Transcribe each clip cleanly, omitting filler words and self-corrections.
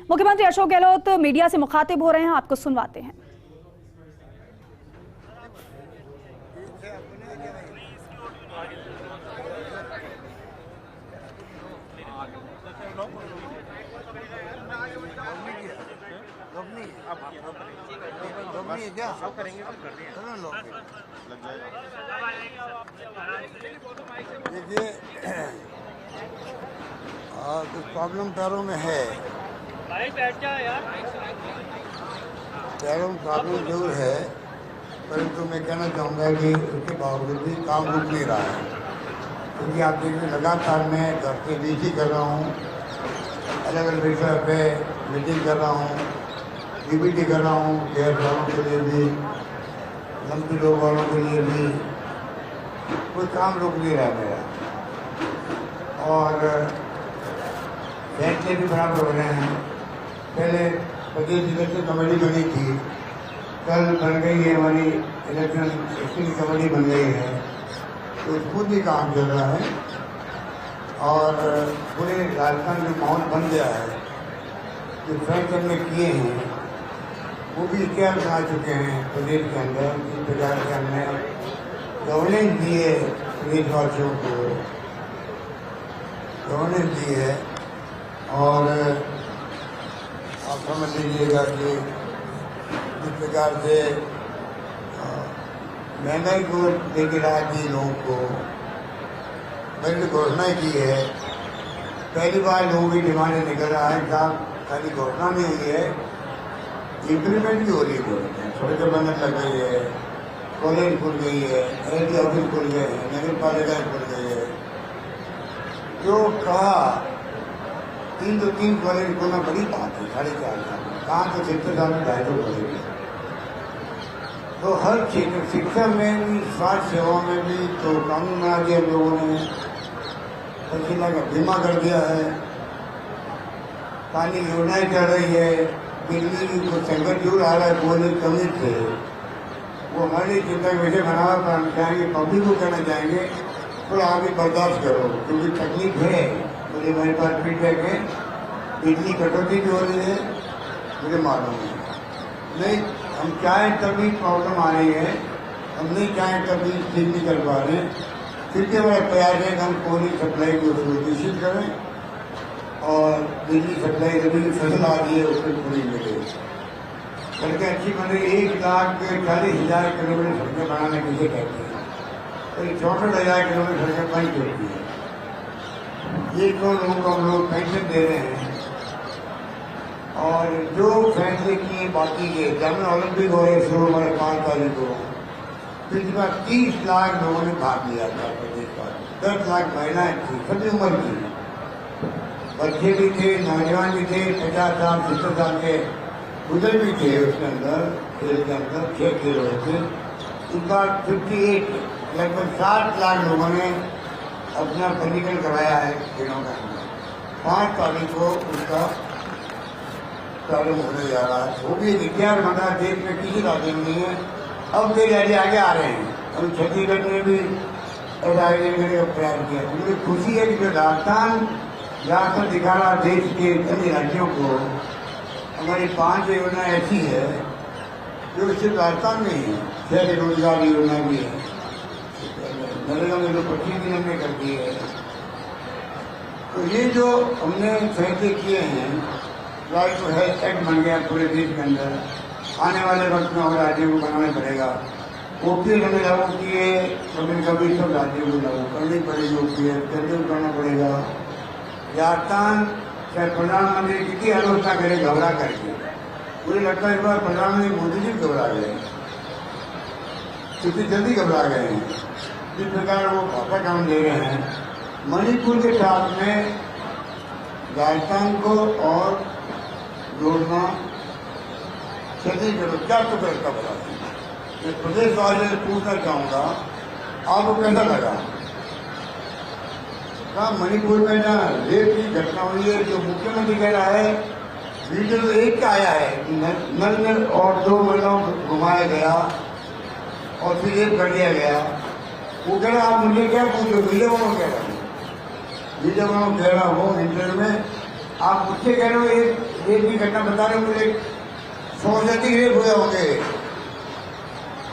मुख्यमंत्री अशोक गहलोत मीडिया से मुखातिब हो रहे हैं, आपको सुनवाते हैं। देखिए, कुछ प्रॉब्लम पैरों में है। पैरों में प्रॉब्लम जरूर है, परंतु मैं कहना चाहूँगा कि उसके बावजूद भी काम रुक नहीं रहा है। क्योंकि आप देखिए, लगातार मैं घर से ड्यूटी कर रहा हूँ, अलग अलग विषय पे मीटिंग कर रहा हूँ, डीबीटी कर रहा हूँ, गैर वालों के लिए भी, लंबी लोग वालों के लिए भी। कोई काम रुक नहीं रहा मेरा, और फैसले भी बराबर हो रहे हैं। पहले प्रदेश इलेक्शन कमेटी बनी थी, कल बन गई है हमारी इलेक्शन एक्शन कमेटी बन गई है, तो खुद ही काम चल रहा है और पूरे राजस्थान में माहौल बन गया है। जो फैसले हमने किए हैं वो भी इतिहास बना चुके हैं प्रदेश के अंदर। इस प्रकार से हमने गवर्नेंस दी है प्रदेशवासियों को, गवर्नेंस दी है। और आप समझ लीजिएगा कि इस प्रकार से महंगाई को लेकर राहत दी लोगों को, मैंने घोषणा की है। पहली बार लोगों की डिमांड निकल रहा है, साहब खाली घोषणा नहीं हुई है, इम्प्लीमेंट भी हो रही है। सड़कें बनने लग गई है, कॉलेज खुल गई है, एलटी ऑफिस खुल गए हैं, नगर पालिकाएं खुल गई है। जो कहा 3 कॉलेज खोलना बड़ी बात है, 4.5 साल कहाँ तो 70 साल में 250 कॉलेज। तो हर क्षेत्र, शिक्षा में भी, स्वास्थ्य सेवा में भी तो कानून आ गया। लोगों ने तहसीला का बीमा कर दिया है, पानी की योजनाएं चल रही है, बिजली की कुछ संकट जरूर आ रहा है कोयले की कमी से, वो हमारी चिंता का विषय बना हुआ। हम चाहेंगे, पब्लिक को कहना चाहेंगे, थोड़ा आगे बर्दाश्त करो, क्योंकि तकलीफ है। मुझे मेरे पास फीडबैक है, बिजली कटौती भी हो रही है, मुझे मालूम है। नहीं, हम चाहें तभी प्रॉब्लम आ रही है, हम नहीं चाहें तभी ठीक नहीं कर पा रहे। फिर भी हमारा प्रयास है कि हम कोयले सप्लाई को सुनिश्चित करें और बिजली सप्लाई जब फसल आ रही है उसमें पूरी मिले। सड़कें अच्छी बन रही, 1,40,000 किलोमीटर सड़कें बनाने किसे कहते हैं, तो 64,000 किलोमीटर सड़कें बन चुकी है। ये तो लोगों को हम लोग पेंशन दे रहे हैं। और जो फैसले किए बाकी के, जब ओलंपिक हो रहे शुरू हमारे 5 तारीख को, पिछली बार 30 लाख लोगों ने भाग लिया था प्रदेश का। 10 लाख महिलाएं थी, सभी उम्र की, बच्चे भी थे, नौजवान भी थे, 50 साल 70 साल के बुजुर्ग भी थे। उसके अंदर खेल के अंदर 6 खेल हुए थे। इस बार 58 लगभग 60 लाख लोगों ने अपना पंजीकरण कराया है खेलों का। 5 तारीख को उसका प्रारंभ होने जा रहा है। वो भी इतिहास बना, देश में किसी राज्य में नहीं है। अब कई राज्य आगे आ रहे हैं, हम छत्तीसगढ़ में भी ऐसा आयोजन करने का प्रयास किया। मुझे खुशी है कि जो राजस्थान रास्ता दिखा रहा देश के अन्य राज्यों को, हमारी 5 योजना ऐसी है जो सिर्फ राजस्थान में ही है। शहरी रोजगार योजना भी है, नरेगा में जो 25 दिन हमने कर दी है। तो ये जो हमने फैसले किए हैं, राइट टू हेल्थ एक्ट बन गया पूरे देश के अंदर। आने वाले वक्त में और राज्यों को बनाना पड़ेगा। ओपीएस हमने लागू किए, कभी सब राज्यों को लागू करनी पड़ेगी। ओपीएस केंद्र को करना पड़ेगा। राजस्थान चाहे प्रधानमंत्री कितनी आलोचना करे घबरा करके, मुझे लगता है इस बार प्रधानमंत्री मोदी जी घबरा गए, क्योंकि जल्दी घबरा गए हैं। जिस प्रकार वो भाषा काम दे रहे हैं, मणिपुर के साथ में राजस्थान को और जोड़ना छत्तीसगढ़ क्या तो करता बता। मैं प्रदेश वाले से पूछना चाहूँगा, आपको कैसा लगा? कहा मणिपुर में ना रेप की घटना हुई है, जो मुख्यमंत्री कह रहा है वीडियो एक का आया है, नल और 2 महिलाओं को घुमाया गया और फिर रेप कर दिया गया। वो कह रहा आप मुझे क्या पूछो, वीडियो कह रहा हूँ, वीडियो कह रहा हूँ इंटरव्यू में, आप मुझसे कह रहे हो एक रेप की घटना बता रहे मुझे, 100 से अधिक रेप हुए होंगे,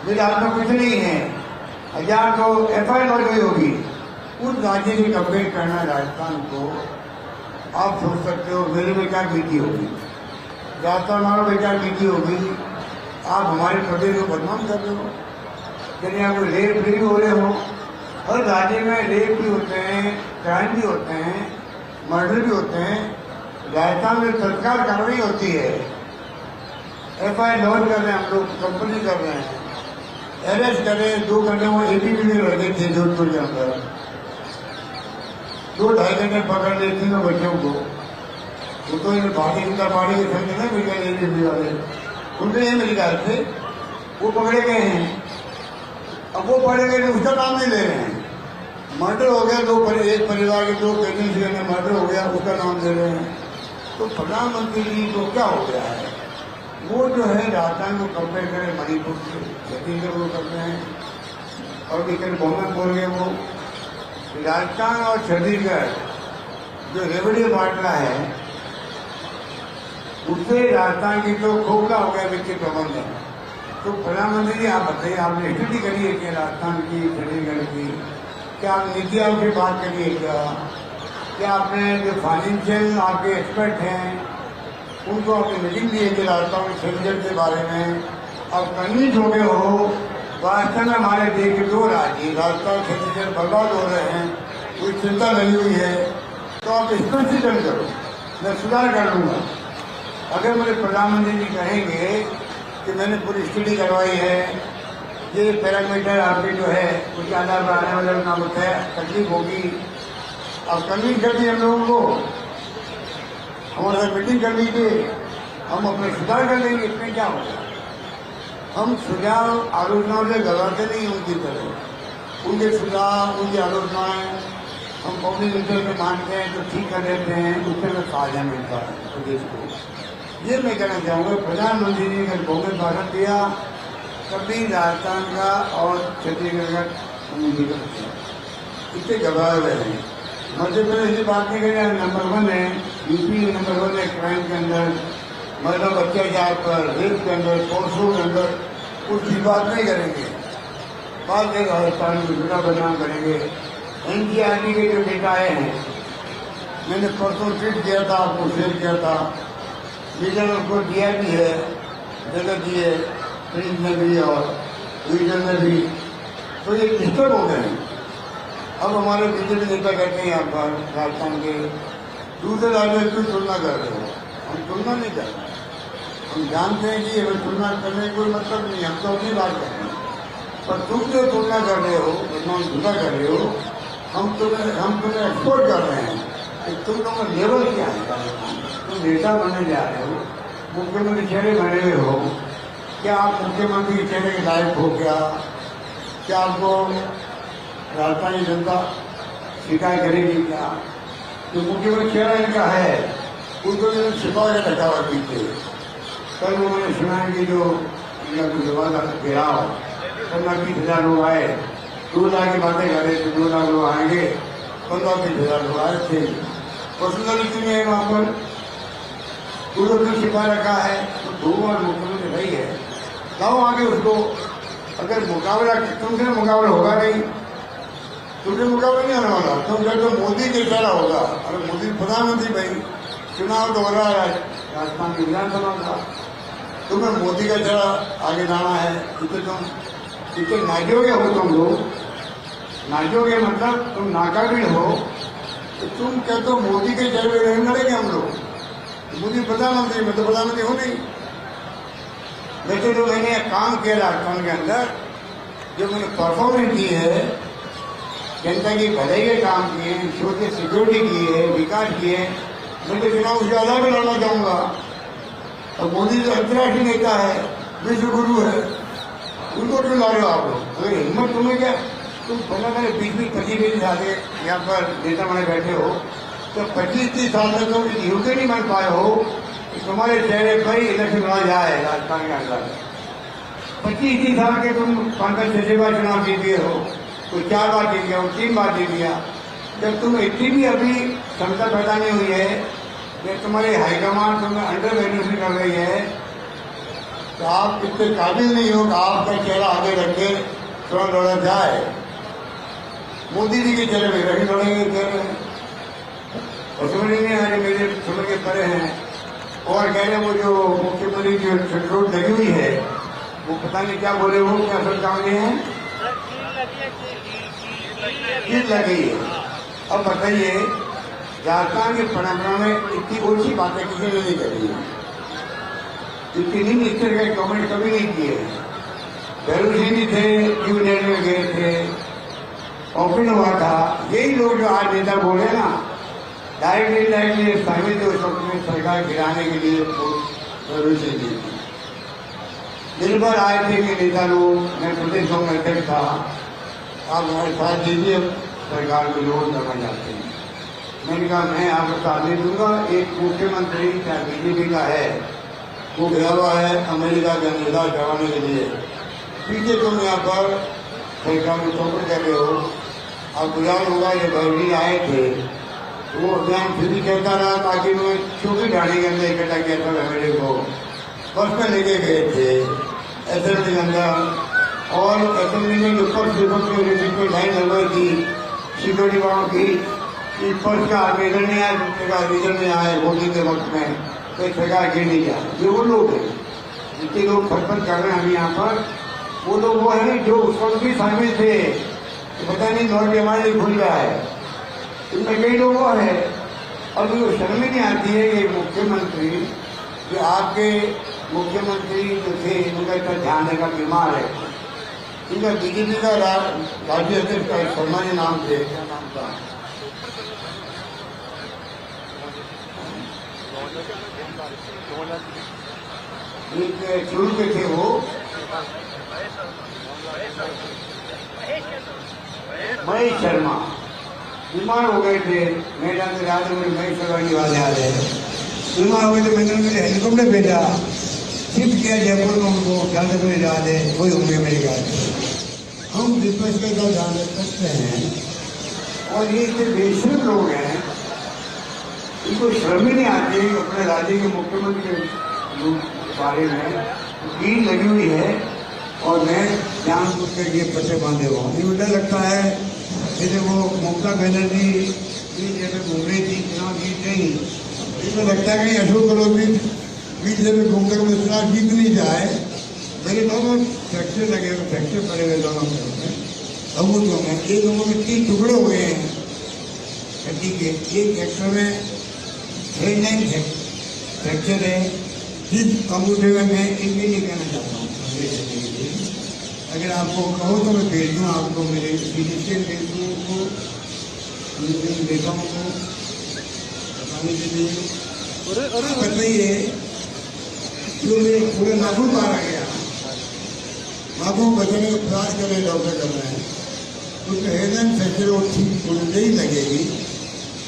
मेरे हाथ में कुछ नहीं है, 1000 तो FIR लॉन्च हुई होगी। उस राज्य से कंपेयर करना राजस्थान को, आप सोच सकते हो मेरे में क्या बीती होगी, राजस्थान वालों में क्या बीती होगी। आप हमारे प्रदेश को बदनाम कर रहे हो, यानी आप रेप भी हो रहे हो। हर राज्य में रेप भी होते हैं, क्राइम भी होते हैं, मर्डर भी होते हैं। राजस्थान में तत्काल कार्रवाई होती है, FIR लॉन्च कर रहे हैं, हम लोग कंपनी कर रहे हैं, अरेस्ट कर रहे हैं। 2 घंटे वो APP में रह गए थे जोधपुर के अंदर, 2-2.5 घंटे पकड़ लेते हैं बच्चों को। वो तो इन भारतीय जनता पार्टी के संग ना मिल गए APP वाले, उनके ये मिल गए थे, वो पकड़े गए हैं। अब वो पकड़े गए तो उसका नाम नहीं ले रहे हैं। मर्डर हो गया, एक परिवार के 2 कैदी में मर्डर हो गया, उसका नाम ले रहे हैं। तो प्रधानमंत्री जी को क्या हो गया है, वो जो है राजस्थान को कंपेयर करें मणिपुर से, छत्तीसगढ़ को करते हैं। और लेकिन बहुमत बोल गए वो, राजस्थान और छत्तीसगढ़ जो रेवेन्यू बांटना है, उससे राजस्थान की तो खोखला हो गया वित्तीय प्रबंधन। तो प्रधानमंत्री जी आप बताइए, आपने स्टडी करी है क्या राजस्थान की, छत्तीसगढ़ की? क्या आप नीति आयोग से बात करिए क्या आपने जो फाइनेंशियल आपके एक्सपर्ट हैं उनको आपने मीटिंग दी है कि राजस्थान में छत्तीसगढ़ के बारे में अब कन्विंस हो गए हो? राजस्थान में हमारे देश के 2 राज्य राजस्थान छत्तीसगढ़ बर्बाद हो रहे हैं, कोई चिंता लगी हुई है, तो आप स्पष्टीकरण करो, मैं सुधार कर लूँगा। अगर मेरे प्रधानमंत्री जी कहेंगे कि मैंने पूरी स्टडी करवाई है, ये पैरामीटर आपके जो है उसके आधार पर आने वाले नाम होता है, तकलीफ होगी, अब कन्विंस कर दिए हम लोगों को, हमारे साथ मीटिंग कर लीजिए, हम अपने सुधार कर लेंगे, इसमें क्या होगा। हम सुझाव आलोचनाओं से घबराते नहीं उनकी तरह, उनके सुझाव उनकी आलोचनाएं हम पब्लिक इंटरेस्ट में मानते हैं तो ठीक कर देते हैं, उससे हमें फायदा मिलता है प्रदेश को। ये मैं कहना चाहूँगा, प्रधानमंत्री जी ने बहुमत भाषण दिया, कभी राजस्थान का और छत्तीसगढ़ का उम्मीद करते हैं, इससे घबराए हुए हैं। मध्य प्रदेश की बात नहीं करें, नंबर 1 है, यूपी नंबर 1 है क्राइम के अंदर, मतलब अत्याचार पर, रेप के अंदर, पोर्सो के अंदर, उसकी बात नहीं करेंगे। बात में राजस्थान में जुड़ा बदनाम करेंगे। NCERT के जो डेटा आए हैं, मैंने परसों ट्वीट किया था, आपको शेयर किया था, मीडिया में उसको दिया भी है, जगह दिए प्रिंट में भी और ट्विटर में भी, तो ये डिस्टर्ब हो गए हैं। अब हमारे बीजेपी नेता कहते हैं यहाँ पर राजस्थान के दूसरे राज्यों की तुलना कर रहे हो, हम तुलना नहीं कर रहे, हम जानते हैं कि हमें तुलना करने का कोई मतलब नहीं, हम तो अपनी बात कर रहे हैं। पर तुम जो तुलना कर रहे हो, बदनाम धुला कर रहे हो, हम तुम्हें एक्सपोर्ट कर रहे हैं कि तुम लोगों का लेवल क्या है। तुम नेता बनने जा रहे हो, मुख्यमंत्री चेहरे बने हुए हो, क्या आप मुख्यमंत्री के चेहरे के लायक हो? क्या आपको राजस्थान की जनता शिकायत करेगी क्या? जो मुख्यमंत्री चेहरा इनका है उसको जो छिपा के रखा हुआ पीछे। कल उन्होंने सुना है कि जो इनका घेराव करना, 20,000 लोग आए, 2 लाख की बातें कर रहे थे, 2 लाख लोग आएंगे, 15-20,000 लोग आए थे। पर्सनल क्यों नहीं है वहाँ पर, उन्होंने छिपा रखा है। तो 2 बार मुख्यमंत्री रही है, लाओ आगे उसको। अगर मुकाबला तुमसे मुकाबला होगा नहीं, तुमसे मुकाबला नहीं होने वाला, तुम तो मोदी के चेहरा होगा। अरे मोदी प्रधानमंत्री भाई, चुनाव तो हो रहा है राजस्थान की विधानसभा का, तुम्हें मोदी का चेहरा आगे जाना है, इतने नाजोगे हो तुम लोग, नाजोगे मतलब तुम नाकाबिल हो, तो तुम कहते हो मोदी के चेहरे पे नहीं लड़ेंगे हम लोग। मोदी प्रधानमंत्री, मैं तो प्रधानमंत्री हूँ नहीं। वैसे जो मैंने काम किया राजस्थान के अंदर, जो मैंने परफॉर्मेंस की है, जनता की भलाई के काम किए, सोशल सिक्योरिटी की है, विकास किए, मैं तो चुनाव उससे ज्यादा भी लड़ना चाहूँगा। और मोदी जो अंतर्राष्ट्रीय नेता है, विश्व गुरु है, उनको क्यों ला रहे हो आप लोग? अगर हिम्मत तुम्हें क्या, तुम पहले मेरे 20-25 साल के यहाँ पर नेता बने बैठे हो, तो 25-30 साल तक तुम योग्य नहीं बन पाए हो कि तुम्हारे चेहरे पर ही इलेक्शन लड़ा जाए राजस्थान के अंदर। 25-30 साल के तुम 5-6 बार चुनाव जीत गए हो, कोई 4 बार जीत गया, 3 बार जीत गया। जब तुम इतनी भी अभी क्षमता पैदा नहीं हुई है ये तुम्हारी हाईकमान तुम्हें अंडर वैल्यूशन कर रही है, तो आप इतने काबिल नहीं हो कि आपका चेहरा आगे रख के थोड़ा लड़ा जाए। मोदी जी के चेहरे में रही लड़ेंगे चेहरे और समझ नहीं आ रही, मेरे समझ के परे हैं। और कह रहे वो जो मुख्यमंत्री की चोट लगी हुई है, वो पता नहीं क्या बोले, वो क्या सब काम है, कीट लगी है। अब बताइए, राजस्थान की परंपरा में इतनी ओछी बातें किसी ने नहीं करी है, इतनी मिनिस्टर का कमेंट कभी नहीं किए। भैरू जी थे, यूनियन में गए थे, ओपन हुआ था। यही लोग जो आज नेता बोले ना, डायरेक्टली शामिल थे उस वक्त में सरकार गिराने के लिए भैरू सिंह जी दिन भर आए थे कि नेता लोग, मैं प्रदेश कांग्रेस अध्यक्ष था, आप हमारे साथ दीजिए, सरकार को विरोध करना चाहते हैं। मैंने कहा मैं आपको साथ नहीं दूंगा। एक मुख्यमंत्री क्या बीजेपी का है, वो गया हुआ है अमेरिका के निर्धार करवाने के लिए, पीछे तुम यहाँ पर सरकार में चौपट कर रहे हो। अब गुजार होगा, ये भैरवी आए थे, वो अभियान फिर भी कहता रहा ताकि मैं चौकी ढाणी के अंदर इकट्ठा किया था मेरे को, बस में लेके गए थे असेंबली के अंदर। और असेंबली में जो फर्स्ट में लाइन लगवाई थी सिक्योरिटी वालों की, इस फर्स्ट का आवेदन नहीं आया, दूसरे का आवेदन नहीं आया वोटिंग के वक्त में, तो सरकार गिर नहीं जाए। ये वो लोग हैं जितने लोग फटफट कर रहे हैं हम यहाँ पर, वो लोग वो है जो उस वक्त भी शामिल थे, तो पता नहीं नौकरी हमारे लिए खुल गया है, इनमें कई लोग वो है। अब ये शर्म ही नहीं आती है ये मुख्यमंत्री, जो आपके मुख्यमंत्री जो थे उनका इतना ध्यान रखा, बीमार है, इनका बीजेपी का राज्य अध्यक्ष का शर्मा जी नाम थे, क्या नाम था, एक चुरू के थे वो, महेश शर्मा, बीमार हो गए थे। मैदान के रात में महेश शर्मा की वाले आ रहे हैं, बीमार हो गए थे। मैंने उन्हें हेलीकॉप्टर भेजा, शिफ्ट किया जयपुर में, उनको ख्याल से कोई जा दे, कोई होंगे मेरे ख्याल से। हम विपक्ष का ध्यान रख सकते हैं, और ये इतने बेशर्म लोग हैं, इनको शर्म ही नहीं आती अपने राज्य के मुख्यमंत्री के बारे में। भीड़ लगी हुई है और मैं जानबूझ कर ये पत्ते बांधे हुआ हूँ। मुझे लगता है जैसे वो ममता बनर्जी जैसे घूम रही थी, चुनाव जीत गई, इसमें लगता है कि अशोक गहलोत बीच में घूमते हुए चुनाव जीत नहीं जाए। मेरे दोनों फ्रैक्चर लगे हुए, फ्रैक्चर पड़े हुए दोनों अंगूठों में, एक लोगों में 3 टुकड़े हुए हैं हड्डी के, एक फ्रैक्चर में हेडलाइन फ्रैक्चर है, जिस अंगूठे में मैं इनके नहीं कहना चाहता हूँ। अगर आपको कहो तो मैं भेज दूँ आपको, मेरे फिजिशियन भेज दूँ उनको, देखा उनको बताने के लिए। बताइए, जो मेरे पूरे नाखून मारा गया, नाखून बचने का प्रयास कर रहे डॉक्टर कर रहे हैं, उसमें हेडलाइन फ्रैक्चर वो ठीक होने ही लगेगी।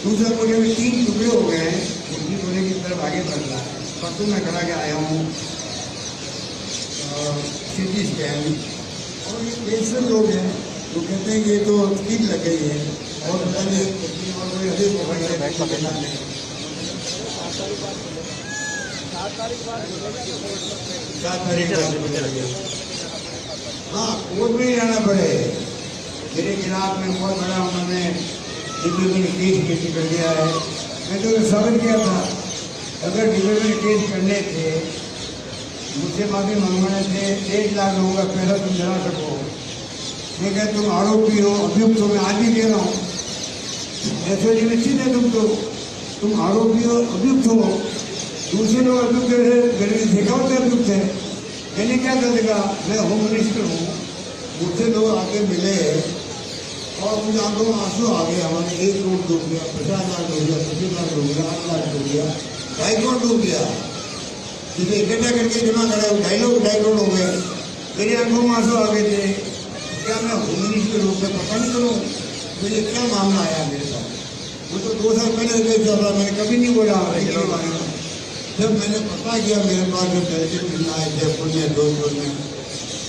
दूसरा पूरे में 3 टुकड़े हो गए हैं, उसी होने की तरफ आगे बढ़ रहा है। परसों मैं करा के आया हूँ सिटी स्कैन, और ये ऐसे लोग हैं तो कहते हैं कि ये तो कीट लग गई है, और कोई अधिक हाँ, कोर्ट में ही जाना पड़े। मेरे खिलाफ में बहुत बड़ा उन्होंने डिफेमेशन केस कर दिया है। मैं तो स्वागत किया था, अगर डिफेमेशन केस करने थे, मुझसे माफी मांगने थे, 1 लाख लोगों का पैसा तुम जला सको। मैं कहता तुम आरोपी हो, अभियुक्त हो, मैं आज भी कह रहा हूँ, ऐसे निश्चित है तुम आरोपी हो, अभियुक्त हो। दूसरे लोग अभियुक्त है, देखा होता है अभियुक्त है, मैंने क्या कर देगा, मैं होम मिनिस्टर हूँ, मुझसे लोग आके मिले और मुझे आंखों में आंसू आ गया। हमारे 1 करोड़ डूब गया, 50 लाख डूब गया, 25 लाख डूब गया, 8 लाख डूब गया, 2.5 करोड़ डूब गया। जिसे इकट्ठा करके जमा करा 2.5 करोड़ हो गए। मेरी आंखों में आंसू आ गए थे। क्या मैं होम मिनिस्टर रूप में पता नहीं करूँ मुझे क्या मामला आया मेरे साथ। वो तो 2 साल पहले चल रहा, मैंने कभी नहीं बोला के बारे में। जब मैंने पता किया मेरे पास जो तहसील मिलना है जयपुर में, जोधपुर में,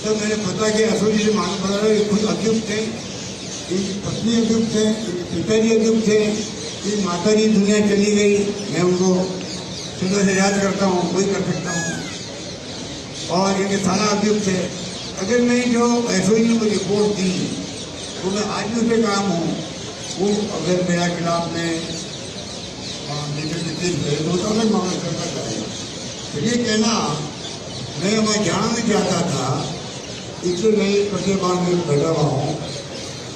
तब मैंने पता किया असों जी से मालूम पड़ा रहा, ये खुद अभियुक्त थे, इनकी पत्नी अभियुक्त थे, इनके पिताजी अभियुक्त थे, ये माता जी दुनिया चली गई, मैं उनको सुबह से याद करता हूँ, कोई कर सकता हूँ। और इनके थाना अध्यक्ष थे, अगर मैं जो एसओजी को रिपोर्ट दी तो मैं आज भी उस पर काम हूँ, वो अगर मेरा खिलाफ में तो अलग मामला करना चाहिए। तो ये कहना मैं वहाँ जाना नहीं चाहता था, इसलिए मैं कटे बांध में बैठा हुआ हूँ।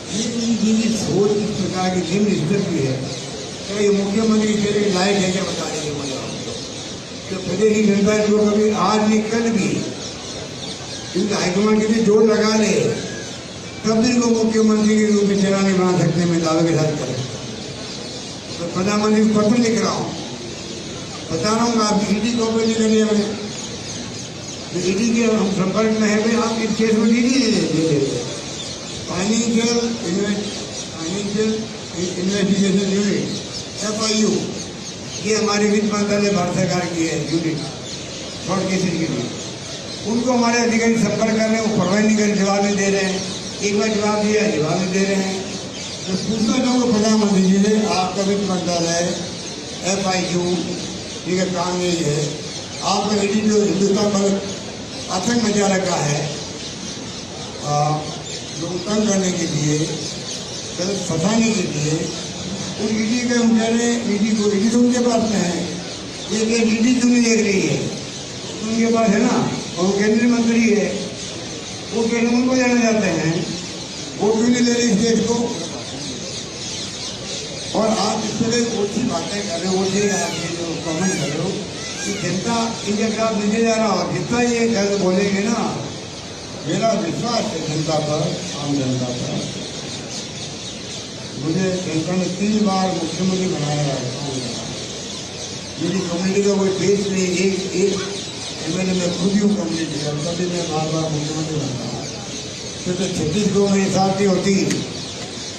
ये सोच इस प्रकार की जिन स्थित भी है, क्या ये मुख्यमंत्री के लिए लायक है क्या बता देंगे मुझे आपको? तो प्रदेश की जनता जो कभी आज नहीं कल भी क्योंकि हाईकमान के लिए जोर लगा ले तब भी वो मुख्यमंत्री के रूप में चेहरा नहीं बना सकते, मैं दावे के साथ करें। तो प्रधानमंत्री को पत्र लिख रहा हूँ, बता रहा हूँ आप ईडी को नहीं करिए, हमें ईडी के हम संपर्क में है भाई, आप इस केस में ईडी दे देते फाइनेंशियल इन्वेस्टिगेशन यूनिट FIU, ये हमारे वित्त मंत्रालय भारत सरकार की है यूनिट फ्रॉड केसेस के लिए। उनको हमारे अधिकारी संपर्क कर रहे हैं, वो परवाह नहीं कर, जवाब नहीं दे रहे हैं। एक बार जवाब दिया, जवाब नहीं दे रहे हैं। तो पूछना चाहूँगा प्रधानमंत्री जी ने, आपका वित्त मंत्रालय FIU ठीक है, काम यही है, आपका ईडी जो हिंदुस्तान पर आतंक मचा रखा है लोग तंग करने के लिए, गलत फंसाने के लिए, उन ईडी के हम कह रहे हैं ईडी को, ईडी तो उनके पास में है, ये ईडी क्यों नहीं देख रही है? उनके पास है ना, और वो केंद्रीय मंत्री है, वो केंद्र उनको जाना चाहते हैं, वो क्यों नहीं ले रही इस देश को? और आप इस तरह ओछी बातें कर रहे हो, ओछे आप ये जो कमेंट कर रहे हो कि जनता इनके खिलाफ नीचे जा रहा हो, जितना ये गलत बोलेंगे ना, मेरा विश्वास है जनता पर, आम जनता पर। मुझे जनता ने 3 बार मुख्यमंत्री बनाया है, मेरी कम्युनिटी का कोई बेस नहीं, एक MLA में खुद ही हूँ कम्युनिटी का, कभी मैं बार मुख्यमंत्री बनता हूँ। तो 36 लोगों में हिसाब नहीं होती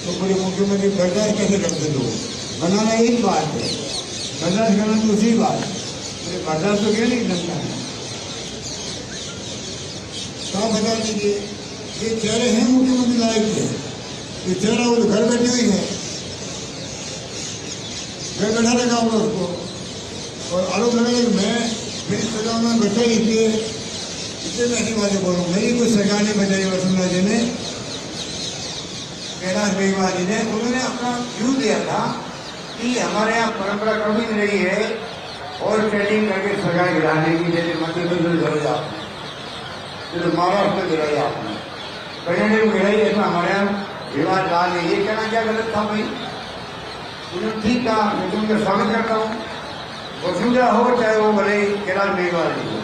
तो पूरे मुख्यमंत्री बर्दाश्त कैसे करते लोग? बनाना एक बात है, बर्दाश्त करना दूसरी बात, बर्दाश्त तो क्या नहीं करता है। तो बता दीजिए, ये चेहरे हैं मुख्यमंत्री लायक के, ये चेहरा वो घर बैठी हुई है, घर बैठा रखा होगा उसको, और आरोप लगा कि मैं मेरी सजा में बचा इसलिए मैं ऐसी बातें बोलूँ। मेरी कोई सजा नहीं बचाई वसुंधरा जी ने, कैलाश बेगवाल जी ने, उन्होंने अपना व्यू दिया था कि हमारे यहाँ परंपरा कभी नहीं रही है और ट्रेनिंग करके सजा गिराने की, जैसे मध्य प्रदेश गिराई आपने, जैसे महाराष्ट्र गिराई आपने, कर्नाटक में गिराई, ऐसा हमारे यहाँ विवाद रहा नहीं। ये कहना क्या गलत था भाई? उन्होंने ठीक कहा, मैं उनका स्वागत करता हूँ। वसुंधरा हो चाहे वो भले कैलाश बेगवाल जी हो,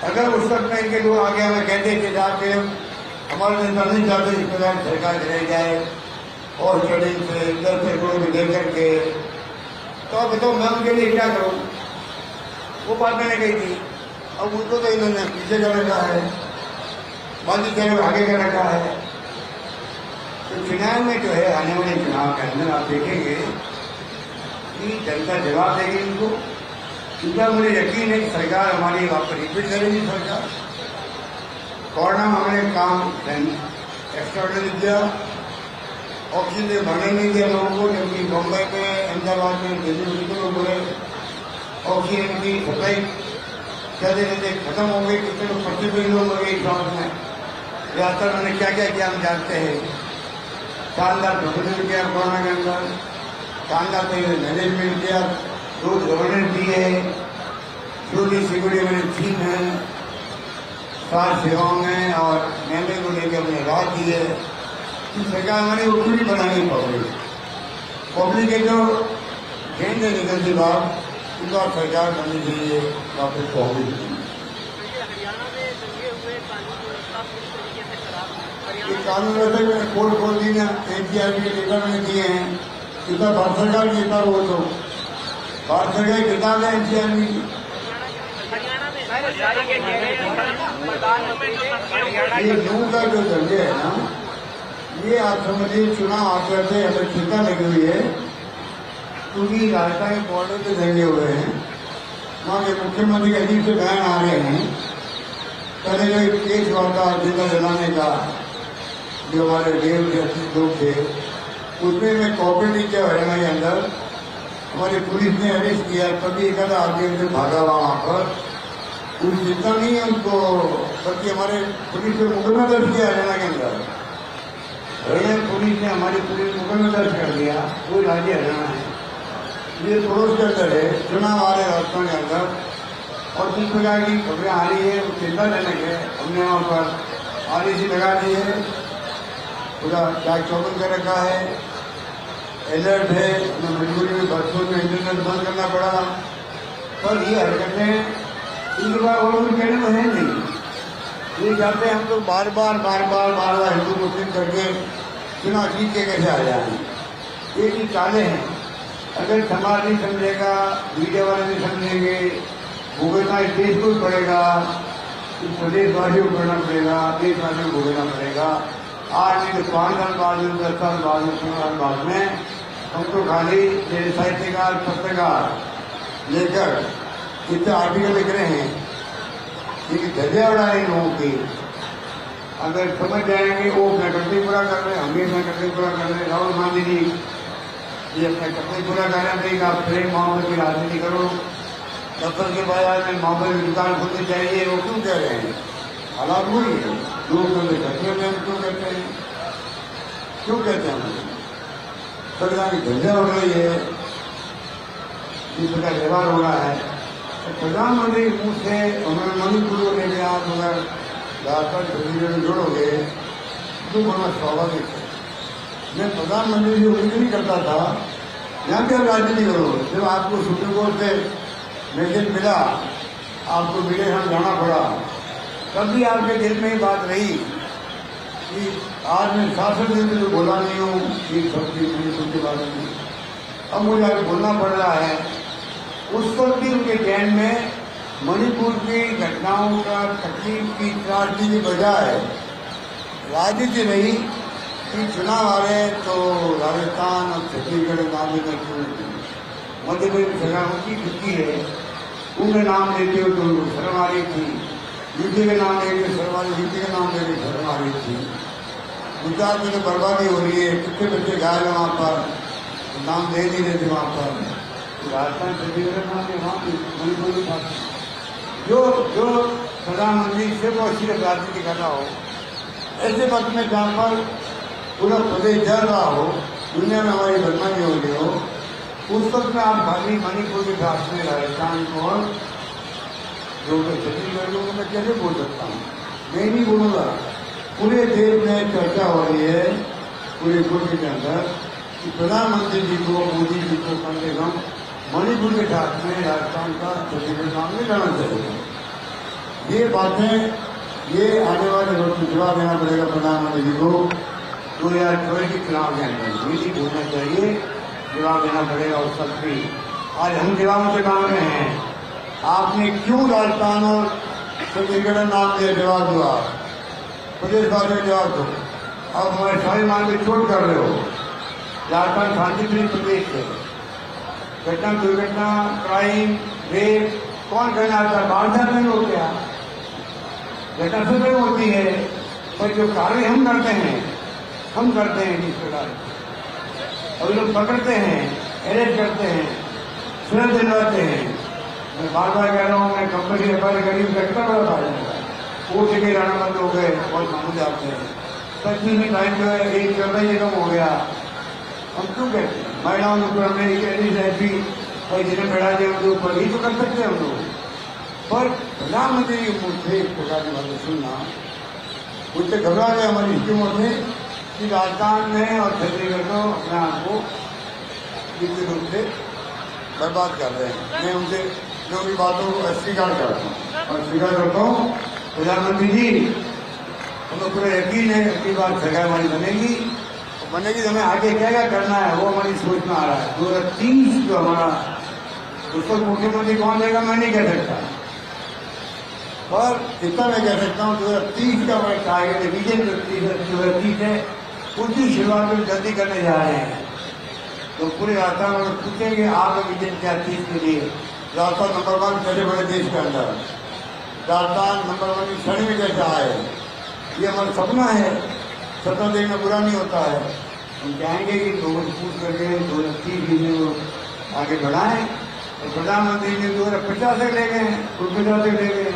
अगर उस वक्त में इनके लोग आगे हमें कहते थे जाके हमारे जनता नहीं चाहते इस प्रकार सरकार गिराई जाए और ट्रेनिंग से 10 करोड़ में दे करके, तो अब बताओ मैं उनके लिए क्या करूँ? वो बात मैंने कही थी। अब उनको तो इन्होंने पीछे कर रखा है, बाकी कह आगे कर रखा है। तो चुनाव में जो है, आने वाले चुनाव के अंदर आप देखेंगे कि जनता जवाब देगी इनको, क्योंकि मुझे यकीन है कि सरकार हमारी वापस रिपीट करेगी। सरकार कोरोना में हमने काम एक्स्ट्राऑर्डिनरी किया, ऑक्सीजन भरने नहीं दिया लोगों को, जबकि बम्बई में, अहमदाबाद में, दिल्ली में कितने लोग बोले ऑक्सीजन की सप्लाई कहते रहते खत्म हो गई, कितने लोग 25 लोग हो गए गाँव में। यात्रा मैंने क्या क्या किया हम जानते हैं। शानदार प्रदर्शन किया कोरोना के अंदर, शानदार मैनेजमेंट किया, रोज गवर्नेंस दी है, छोटी सिक्योरिटी मैंने थीम है, स्वास्थ्य सेवाओं में और महंगे को लेकर अपने राज दी है। सरकार हमारी वो पूरी बनानी पब्लिक के जो गेंद निकलती बात, उनका सरकार बननी चाहिए वापस पब्लिक। ये कानून व्यवस्था में कोर्ट खोल दी ना, NCRB के डेटा मैंने दिए हैं, इतना भारत सरकार की किताब हो, तो भारत सरकार की किताब है NCRB की। ये जून का जो दंगे है ना, ये आप समझिए चुनाव आकर से हमें चिंता लगी हुई है, क्योंकि राजस्थान के बॉर्डर पे दंगे हुए हैं, वहाँ के मुख्यमंत्री के अजीब से बयान आ रहे हैं। पहले जो केस हुआ था जिला जलाने का, जो हमारे देव जैसे लोग थे, उसमें मैं कॉपी नहीं किया हरियाणा के अंदर, हमारी पुलिस ने अरेस्ट किया, तभी एक आधा आदमी से भागा वहाँ पर। पुलिस जितना नहीं है उनको, बल्कि हमारे पुलिस ने मुकदमा दर्ज किया हरियाणा के अंदर। हरियाणा पुलिस ने, हमारी पुलिस मुकदमा दर्ज कर दिया। वो राज्य हरियाणा है, ये पड़ोस के अंदर है, चुनाव आ रहे राजस्थान के अंदर, और जिस प्रकार की खबरें आ रही है वो चिंता जनक है। हमने वहाँ पर REC लगा दी है, पूरा चाक चौबंद कर रखा है, अलर्ट है। मजबूरी में बच्चों में इंटरनेट बंद करना पड़ा, पर ये हरकतें इनके बाद वो लोग कहने में है नहीं। ये चाहते हैं हम लोग बार बार हिंदू मुस्लिम करके चुनाव जीत के कैसे आ जाए। ये चीज चाले हैं, अगर समाज नहीं समझेगा, मीडिया वाले नहीं समझेंगे, भुगतना इस देश को पड़ेगा, इस प्रदेशवासियों को करना पड़ेगा, देशवासियों को भुगतना पड़ेगा। आज नहीं तो 5 साल बाद में, 10 साल बाद में, 15 साल बाद में हम तो खाली साहित्यकार पत्रकार लेकर इतने आर्टिकल लिख रहे हैं कि धज्जियां उड़ा रहे लोगों की। अगर समझ जाएंगे वो अपना कर्तव्य पूरा कर रहे हैं, हम भी अपना कर्तव्य पूरा कर रहे हैं। राहुल गांधी जी ये अपना कर्तव्य पूरा कर रहे हैं कि आप प्रेम मोहब्बत की राजनीति करो, दफ्तर के बाजार में मोहब्बत की दुकान खुलनी चाहिए। वो क्यों कह रहे हैं? हालात वही है। लोग धज्जियां क्यों कहते हैं? क्यों कहते हैं? सरकार की धज्जियां उड़ रही है, इस प्रकार व्यवहार हो रहा है। प्रधानमंत्री मुंह से उन्होंने मणिपुर को लेकर आप अगर झारखंड छत्तीसगढ़ में जोड़ोगे तो बड़ा स्वाभाविक है। मैं प्रधानमंत्री जी उम्मीद नहीं करता था यहाँ पे आप राजनीति करो। जब आपको सुप्रीम कोर्ट से मैसेज मिला, आपको मिले यहाँ जाना पड़ा, तब भी आपके दिल में ये बात रही कि आज मैं 66 दिन से बोला नहीं हूँ कि सबकी बात नहीं, अब मुझे आगे बोलना पड़ रहा है। उस वक्त भी उनके चयन में मणिपुर की घटनाओं का तकलीफ की त्रासदी की बजाय राजनीति रही कि चुनाव आ रहे तो राजस्थान और छत्तीसगढ़ नाम मध्य प्रदेश सरकार उनकी खुशी है, उनके नाम लेते हो तो शर्म आ रही थी। यूपी के नाम लेके शर्म आ रही, यूपी के नाम लेके शर्म आ रही थी। गुजरात में तो बर्बादी हो रही है, कितने बच्चे घायल हैं वहाँ पर, नाम दे नहीं रहे थे वहाँ पर। राजस्थान छत्तीसगढ़ नाम है, वहाँ मणिपुर में था। जो प्रधानमंत्री सिर्फ और सिर्फ राजनीति कर रहा हो, ऐसे वक्त में जहाँ पर पूरा प्रदेश जल रहा हो, दुनिया में हमारी बदनामी हो रही हो, उस वक्त में आप खाली मणिपुर के साथ में राजस्थान को और जो छत्तीसगढ़ को मैं कैसे बोल सकता हूँ? मैं नहीं बोलूँगा। पूरे देश में चर्चा हो रही है, पूरे विश्व के अंदर, कि प्रधानमंत्री जी को, मोदी जी को कम से कम मणिपुर के साथ में राजस्थान का छत्तीसगढ़ नाम नहीं जाना चाहिए। ये बातें ये आने वाले वक्त में जवाब देना पड़ेगा प्रधानमंत्री जी को। 2024 के चुनाव के अंदर ये चीज होना चाहिए, जवाब देना पड़ेगा उस सब की। आज हम जवाबों से मांग रहे हैं, आपने क्यों राजस्थान और छत्तीसगढ़ नाम दिया? जवाब दो, आप प्रदेश वाले जवाब दो। अब हमारे सारी मांग में चोट कर रहे हो। झारखंड शांतिप्रिय प्रदेश है, घटना दुर्घटना क्राइम रेप कौन करना आता है? बाहर जाते हैं लोग, क्या घटना सब होती है, पर जो कार्य हम करते हैं जिस प्रकार अभी लोग पकड़ते हैं, अरेस्ट करते हैं, सुरत दिलवाते हैं। मैं बार बार कह रहा हूँ, मैं कंपनी व्यापार गरीब का कितना बड़ा फायदा है। वो टिकट आना बंद हो गए और समझ जाते हैं 25 में टाइम जो है एक करना ये कम हो गया। हम क्यों कहते हैं? महिलाओं के ऊपर हमने ऐसी और जिन्हें बैठा दिया उनके ऊपर ही तो कर सकते हैं हम लोग। पर प्रधानमंत्री के मुँह से इस प्रकार की बातें सुनना, उससे घबरा गए हमारी हुकूमत ने कि राजस्थान में और छत्तीसगढ़ को अपने आप को वित्तीय रूप से बर्बाद कर रहे हैं। मैं उनसे जो भी बातों को अस्वीकार करता हूँ और स्वीकार करता हूँ। प्रधानमंत्री जी, हमें पूरा यकीन है अपनी बात सरकार हमारी बनेगी तो हमें आगे क्या क्या करना है वो हमारी सोच में आ रहा है। 2030 जो हमारा, उस वक्त मुख्यमंत्री कौन देगा मैं नहीं कह सकता, पर इतना मैं कह सकता हूँ 2030 का हमारा टारगेट विजन 2030 है, उसकी शुरुआत में जल्दी करने जा रहे हैं। तो पूरे राजस्थान में पूछेंगे आपका विजन क्या 30 के लिए? राजस्थान नंबर 1 कैसे बड़े देश के अंदर, राजस्थान नंबर 1 की श्रेणी में कैसे आए, ये हमारा सपना है। सपना देखना बुरा नहीं होता है। हम चाहेंगे कि लोगों से पूछ करके 2030 में वो आगे बढ़ाएं। तो प्रधानमंत्री ने 2050 तक ले गए, 50 तक ले गए,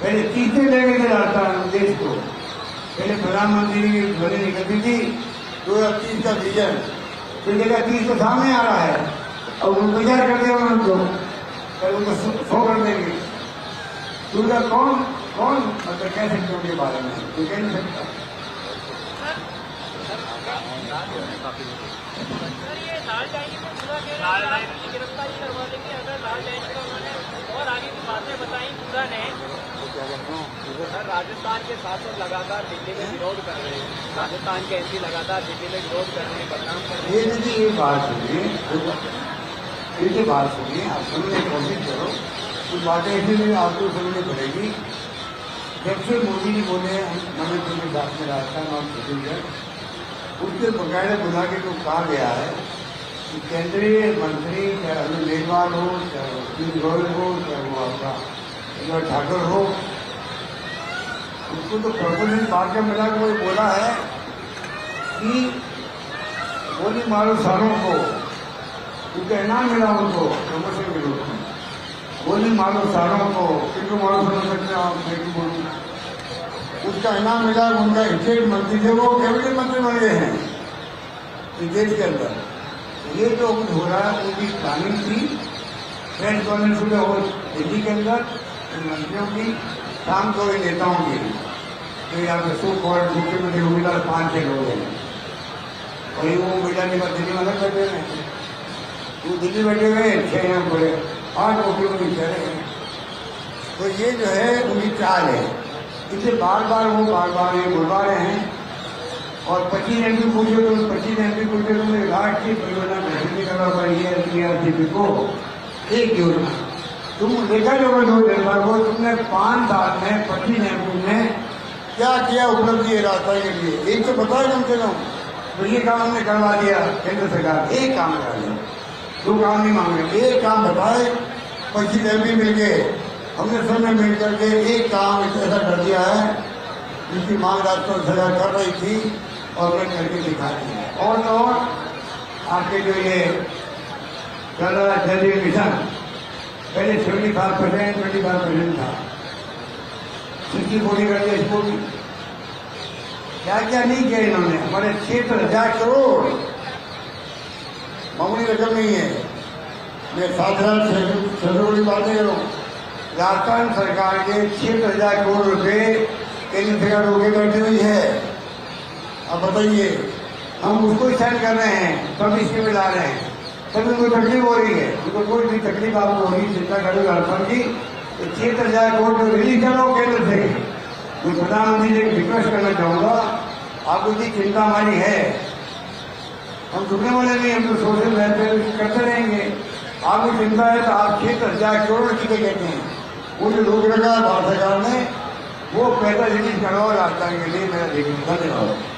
पहले 30 तक ले गए थे राजस्थान देश को। पहले प्रधानमंत्री की ध्वनि निकलती थी 2030 का विजन, फिर देखा 30 तो सामने आ रहा है, अब वो विचार कर दिया उनको, फिर उनको 100 कर देंगे। दूसरा कौन मतलब कह सकते उनके बारे में, कोई कह नहीं सकता। गिरफ्तारी करवा देंगे अगर लाल जाएगी तो उन्होंने और आगे की बातें बताई पूरा ने। राजस्थान के शासक लगातार दिल्ली में विरोध कर रहे हैं, राजस्थान के एमपी लगातार दिल्ली में विरोध कर रहे हैं, बदनाम कर रहे हैं। ये बात सुनिए, ये बात सुनिए, आप समझने की कोशिश करो। कुछ बातें ऐसी भी आपको समझनी पड़ेगी। जब से मोदी जी बोले मणिपुर के साथ में राजस्थान और छत्तीसगढ़, उसके बकायदे बुला के जो कहा गया है कि केंद्रीय मंत्री चाहे अनिल मेघवाल हो, चाहे पीयूष गोयल हो, चाहे वो आपका ठाकुर हो, उसको तो प्रफुल्लित बात का मिला कोई बोला है कि गोली मारो सारों को, क्योंकि इनाम मिला उनको प्रमोशन के रूप में। गोली मारो सारों को, किनको मारो समझ सकते हैं आप, देखिए बोलूँ उसका इनाम मिला। उनका स्टेट मंत्री थे, वो कैबिनेट मंत्री बन गए हैं इस देश के अंदर। ये जो कुछ हो रहा है उनकी प्लानिंग थी। फ्रेंच गवर्नमेंट सुबह हो दिल्ली के अंदर मंत्रियों की, शाम को नेताओं की, तो यहाँ पे सो कॉल्ड मुख्यमंत्री उम्मीदवार 5-6 लोग हैं, वही वो उम्मीदवार के बाद दिल्ली में अलग बैठे हुए हैं। वो दिल्ली बैठे हुए 6 यहाँ बोले 8 मुख्यमंत्री कह रहे हैं। तो ये जो है उनकी चाल है, इसे बार बार ये बुलवा रहे हैं। और 25 एमपी पूछे तो 25 एमपी पूछे तो राष्ट्रीय परियोजना घोषित नहीं करना पड़ी है पीआरसीपी को एक योजना। तुम देखा जो 2 दिन बाद वो तुमने 5 साल में 25 एमपी में क्या किया उपलब्धि है राजस्थान के लिए, एक तो बताओ कम से कम। तो ये काम हमने करवा दिया, केंद्र सरकार एक काम करा दिया, 2 काम नहीं मांगे, एक काम बताए। 25 एमपी मिल गए, हमने सब में मिल करके एक काम ऐसा कर दिया है जिसकी मांग राजस्थान सरकार कर रही थी और मैं करके दिखा दी। और तो और आपके जो ये चल रहा है जल जीवन मिशन, पहले 25% था, 60-40 कर दिया इसको भी। क्या क्या नहीं किया इन्होंने, हमारे 70,000 करोड़, मामूली रकम नहीं है। मैं 7,600 करोड़ की बात नहीं कर रहा हूँ। राजस्थान सरकार के 70,000 करोड़ रुपए केंद्र सरकार रोके बैठी हुई है। अब बताइए, हम उसको साइन कर रहे हैं, तब इसके में ला रहे हैं, तब उनको तकलीफ हो रही है। उनको कोई भी तकलीफ आपको हो रही, चिंता करो राजस्थान की। तो 70,000 करोड़ को रिलीज करो केंद्र से। मैं प्रधानमंत्री जी रिक्वेस्ट करना चाहूंगा, आपको इतनी चिंता हमारी है, हम रुकने वाले नहीं, हम तो सोशल वेलफेयर करते रहेंगे। आपको चिंता है तो आप 70,000 करोड़ की कहते हैं, वो जो रोक रखा है भारत सरकार ने, वो पैसा रिलीज करवाओ राजस्थान के लिए। मेरा देखिए धन्यवाद।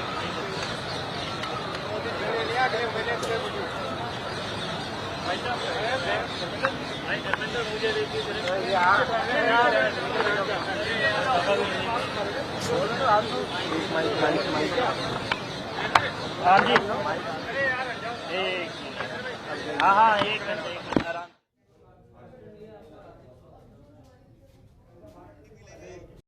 हाँ जी, हाँ एक